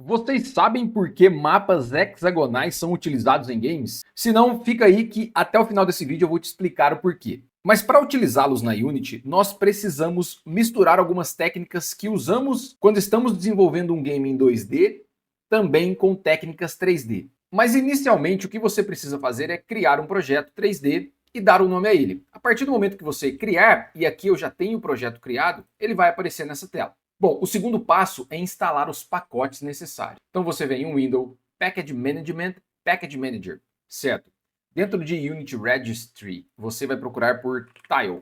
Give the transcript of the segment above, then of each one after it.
Vocês sabem por que mapas hexagonais são utilizados em games? Se não, fica aí que até o final desse vídeo eu vou te explicar o porquê. Mas para utilizá-los na Unity, nós precisamos misturar algumas técnicas que usamos quando estamos desenvolvendo um game em 2D, também com técnicas 3D. Mas inicialmente o que você precisa fazer é criar um projeto 3D e dar um nome a ele. A partir do momento que você criar, e aqui eu já tenho o projeto criado, ele vai aparecer nessa tela. Bom, o segundo passo é instalar os pacotes necessários. Então você vem em Window, Package Management, Package Manager, certo? Dentro de Unity Registry, você vai procurar por Tile.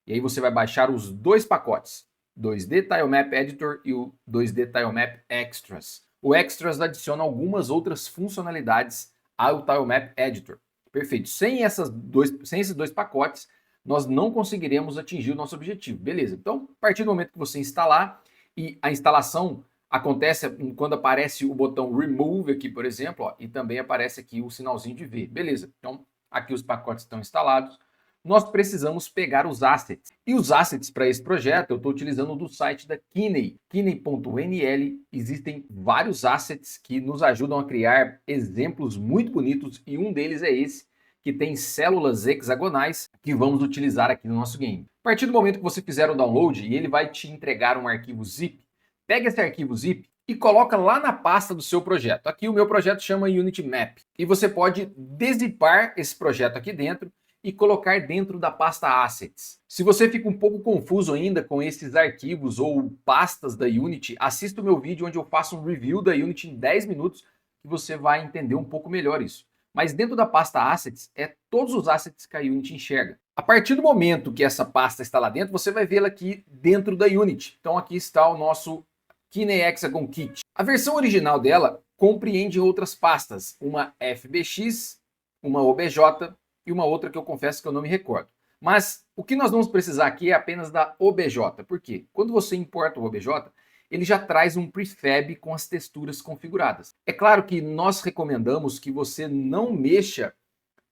E aí você vai baixar os dois pacotes, 2D Tilemap Editor e o 2D Tilemap Extras. O Extras adiciona algumas outras funcionalidades ao Tilemap Editor. Perfeito. Sem esses dois pacotes, nós não conseguiremos atingir o nosso objetivo. Beleza. Então, a partir do momento que você instalar, e a instalação acontece quando aparece o botão Remove aqui, por exemplo, ó, e também aparece aqui o sinalzinho de V. Beleza, então aqui os pacotes estão instalados. Nós precisamos pegar os assets. E os assets para esse projeto eu estou utilizando do site da Kiney, kiney.nl. Existem vários assets que nos ajudam a criar exemplos muito bonitos e um deles é esse, que tem células hexagonais que vamos utilizar aqui no nosso game. A partir do momento que você fizer o download e ele vai te entregar um arquivo zip, pega esse arquivo zip e coloca lá na pasta do seu projeto. Aqui o meu projeto chama Unity Map. E você pode deszipar esse projeto aqui dentro e colocar dentro da pasta Assets. Se você fica um pouco confuso ainda com esses arquivos ou pastas da Unity, assista o meu vídeo onde eu faço um review da Unity em 10 minutos que você vai entender um pouco melhor isso. Mas dentro da pasta Assets, é todos os assets que a Unity enxerga. A partir do momento que essa pasta está lá dentro, você vai vê-la aqui dentro da Unity. Então aqui está o nosso Kiney Hexagon Kit. A versão original dela compreende outras pastas, uma FBX, uma OBJ e uma outra que eu confesso que eu não me recordo. Mas o que nós vamos precisar aqui é apenas da OBJ. Por quê? Quando você importa o OBJ, ele já traz um prefab com as texturas configuradas. É claro que nós recomendamos que você não mexa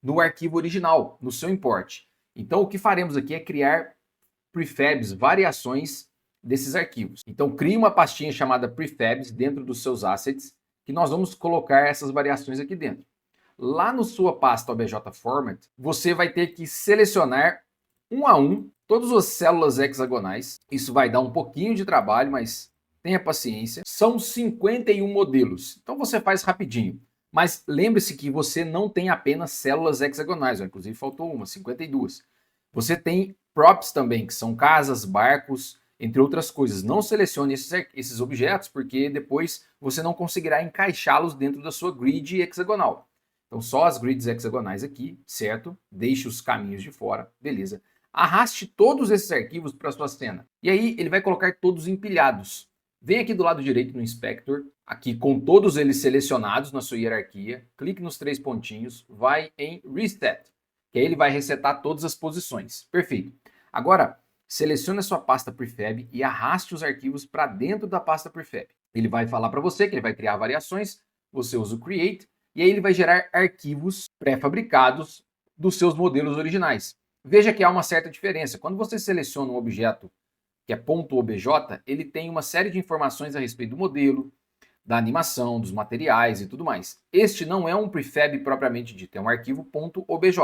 no arquivo original, no seu import. Então o que faremos aqui é criar prefabs, variações desses arquivos. Então crie uma pastinha chamada prefabs dentro dos seus assets, que nós vamos colocar essas variações aqui dentro. Lá na sua pasta OBJ Format, você vai ter que selecionar um a um todas as células hexagonais. Isso vai dar um pouquinho de trabalho, mas tenha paciência. São 51 modelos, então você faz rapidinho. Mas lembre-se que você não tem apenas células hexagonais, inclusive faltou uma, 52. Você tem props também, que são casas, barcos, entre outras coisas. Não selecione esses objetos, porque depois você não conseguirá encaixá-los dentro da sua grid hexagonal. Então só as grids hexagonais aqui, certo? Deixe os caminhos de fora, beleza. Arraste todos esses arquivos para a sua cena. E aí ele vai colocar todos empilhados. Vem aqui do lado direito no Inspector, aqui com todos eles selecionados na sua hierarquia, clique nos três pontinhos, vai em Reset, que aí ele vai resetar todas as posições. Perfeito. Agora, selecione a sua pasta Prefab e arraste os arquivos para dentro da pasta Prefab. Ele vai falar para você que ele vai criar variações, você usa o Create, e aí ele vai gerar arquivos pré-fabricados dos seus modelos originais. Veja que há uma certa diferença. Quando você seleciona um objeto que é .obj, ele tem uma série de informações a respeito do modelo, da animação, dos materiais e tudo mais. Este não é um prefab propriamente dito, é um arquivo .obj.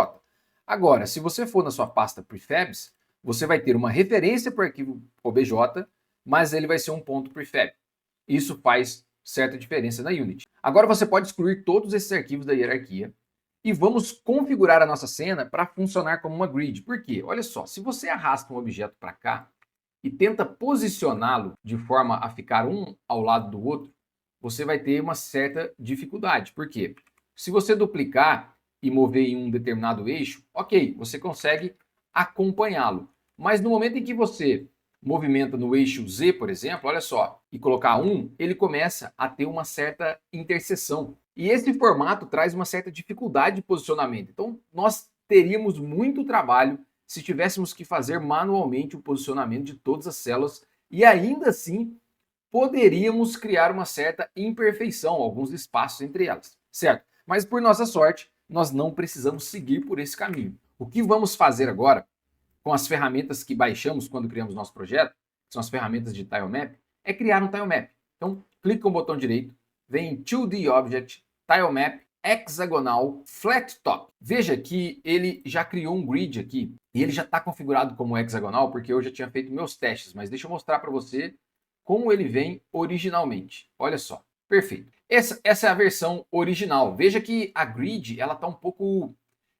Agora, se você for na sua pasta prefabs, você vai ter uma referência para o arquivo obj, mas ele vai ser um .prefab. Isso faz certa diferença na Unity. Agora você pode excluir todos esses arquivos da hierarquia e vamos configurar a nossa cena para funcionar como uma grid. Por quê? Olha só, se você arrasta um objeto para cá e tenta posicioná-lo de forma a ficar um ao lado do outro, você vai ter uma certa dificuldade. Por quê? Se você duplicar e mover em um determinado eixo, ok, você consegue acompanhá-lo. Mas no momento em que você movimenta no eixo Z, por exemplo, olha só, e colocar 1, ele começa a ter uma certa interseção. E esse formato traz uma certa dificuldade de posicionamento. Então, nós teríamos muito trabalho se tivéssemos que fazer manualmente o posicionamento de todas as células e ainda assim poderíamos criar uma certa imperfeição, alguns espaços entre elas, certo? Mas por nossa sorte, nós não precisamos seguir por esse caminho. O que vamos fazer agora com as ferramentas que baixamos quando criamos nosso projeto, que são as ferramentas de tilemap, é criar um tilemap. Então, clique com o botão direito, vem 2D Object, Tile Map, Hexagonal, Flat Top. Veja que ele já criou um grid aqui e ele já está configurado como hexagonal porque eu já tinha feito meus testes, mas deixa eu mostrar para você como ele vem originalmente. Olha só, perfeito. Essa é a versão original. Veja que a grid ela está um pouco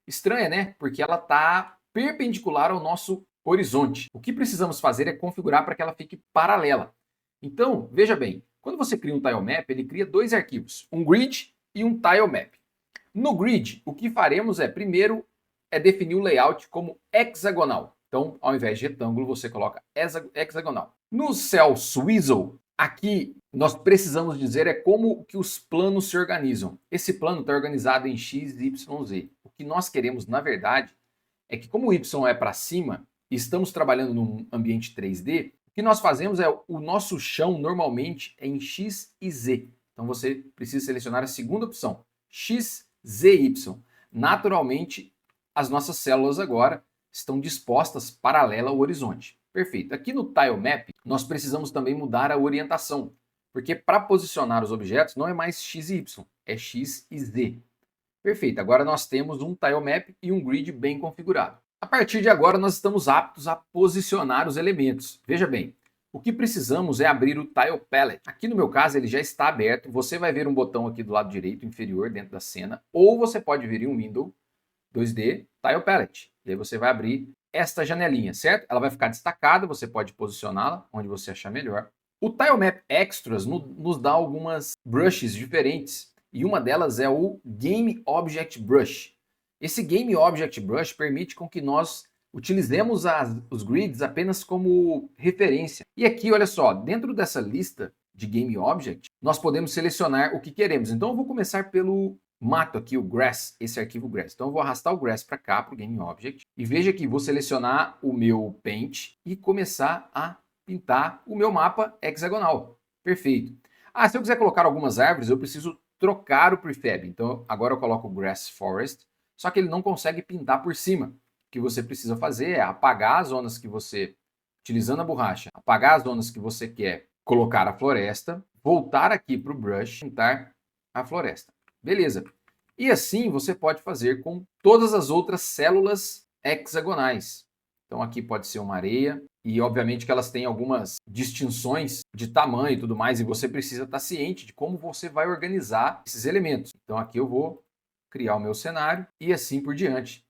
estranha, né? Porque ela está perpendicular ao nosso horizonte. O que precisamos fazer é configurar para que ela fique paralela. Então, veja bem, quando você cria um tile map, ele cria dois arquivos, um grid e um tile map. No grid, o que faremos é, primeiro, definir o layout como hexagonal. Então, ao invés de retângulo, você coloca hexagonal. No cell Swizzle, aqui nós precisamos dizer como que os planos se organizam. Esse plano está organizado em X, Y, Z. O que nós queremos, na verdade, é que como o Y é para cima, e estamos trabalhando num ambiente 3D, o que nós fazemos é, o nosso chão normalmente é em X e Z. Então você precisa selecionar a segunda opção, X, Z, Y. Naturalmente, as nossas células agora estão dispostas paralela ao horizonte. Perfeito. Aqui no Tile Map, nós precisamos também mudar a orientação, porque para posicionar os objetos não é mais X e Y, é X e Z. Perfeito, agora nós temos um Tile Map e um grid bem configurado. A partir de agora nós estamos aptos a posicionar os elementos. Veja bem, o que precisamos é abrir o Tile Palette. Aqui no meu caso ele já está aberto, você vai ver um botão aqui do lado direito inferior dentro da cena, ou você pode vir em um Window 2D Tile Palette. E aí você vai abrir esta janelinha, certo? Ela vai ficar destacada, você pode posicioná-la onde você achar melhor. O Tile Map Extras nos dá algumas brushes diferentes. E uma delas é o Game Object Brush. Esse Game Object Brush permite com que nós utilizemos os grids apenas como referência. E aqui, olha só, dentro dessa lista de Game Object, nós podemos selecionar o que queremos. Então eu vou começar pelo mato aqui, o Grass, esse arquivo Grass. Então eu vou arrastar o Grass para cá, para o Game Object. E veja que vou selecionar o meu Paint e começar a pintar o meu mapa hexagonal. Perfeito. Ah, se eu quiser colocar algumas árvores, eu preciso trocar o prefab. Então agora eu coloco o Grass Forest, só que ele não consegue pintar por cima. O que você precisa fazer é apagar as zonas que você, utilizando a borracha, apagar as zonas que você quer colocar a floresta, voltar aqui para o brush, pintar a floresta. Beleza. E assim você pode fazer com todas as outras células hexagonais. Então aqui pode ser uma areia, e obviamente que elas têm algumas distinções de tamanho e tudo mais, e você precisa estar ciente de como você vai organizar esses elementos. Então aqui eu vou criar o meu cenário e assim por diante.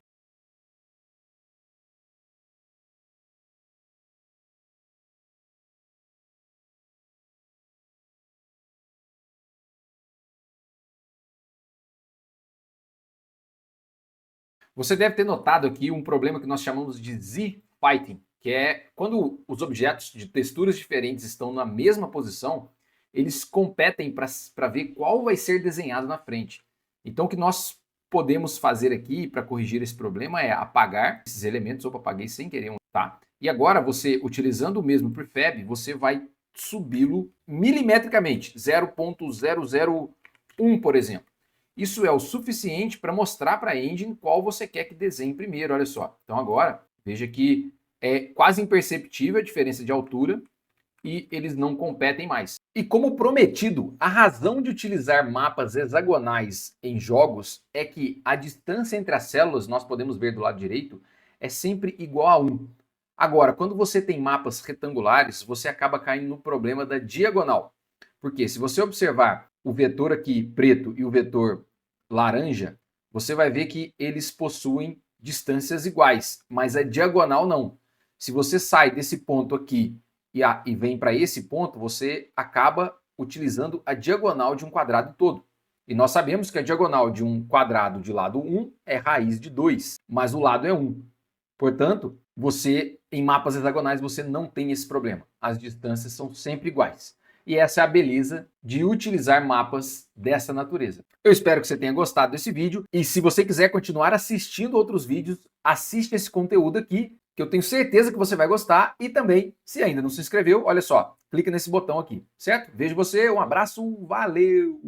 Você deve ter notado aqui um problema que nós chamamos de Z-Fighting, que é quando os objetos de texturas diferentes estão na mesma posição, eles competem para ver qual vai ser desenhado na frente. Então o que nós podemos fazer aqui para corrigir esse problema é apagar esses elementos. Opa, apaguei sem querer um, tá? E agora você, utilizando o mesmo prefab, você vai subi-lo milimetricamente, 0,001, por exemplo. Isso é o suficiente para mostrar para a engine qual você quer que desenhe primeiro, olha só. Então agora, veja que é quase imperceptível a diferença de altura e eles não competem mais. E como prometido, a razão de utilizar mapas hexagonais em jogos é que a distância entre as células, nós podemos ver do lado direito, é sempre igual a 1. Agora, quando você tem mapas retangulares, você acaba caindo no problema da diagonal. Porque se você observar o vetor aqui preto e o vetor laranja, você vai ver que eles possuem distâncias iguais, mas a diagonal não. Se você sai desse ponto aqui e vem para esse ponto, você acaba utilizando a diagonal de um quadrado todo. E nós sabemos que a diagonal de um quadrado de lado 1 é raiz de 2, mas o lado é 1. Portanto, você em mapas hexagonais você não tem esse problema. As distâncias são sempre iguais. E essa é a beleza de utilizar mapas dessa natureza. Eu espero que você tenha gostado desse vídeo. E se você quiser continuar assistindo outros vídeos, assiste esse conteúdo aqui, que eu tenho certeza que você vai gostar. E também, se ainda não se inscreveu, olha só, clica nesse botão aqui, certo? Vejo você, um abraço, valeu!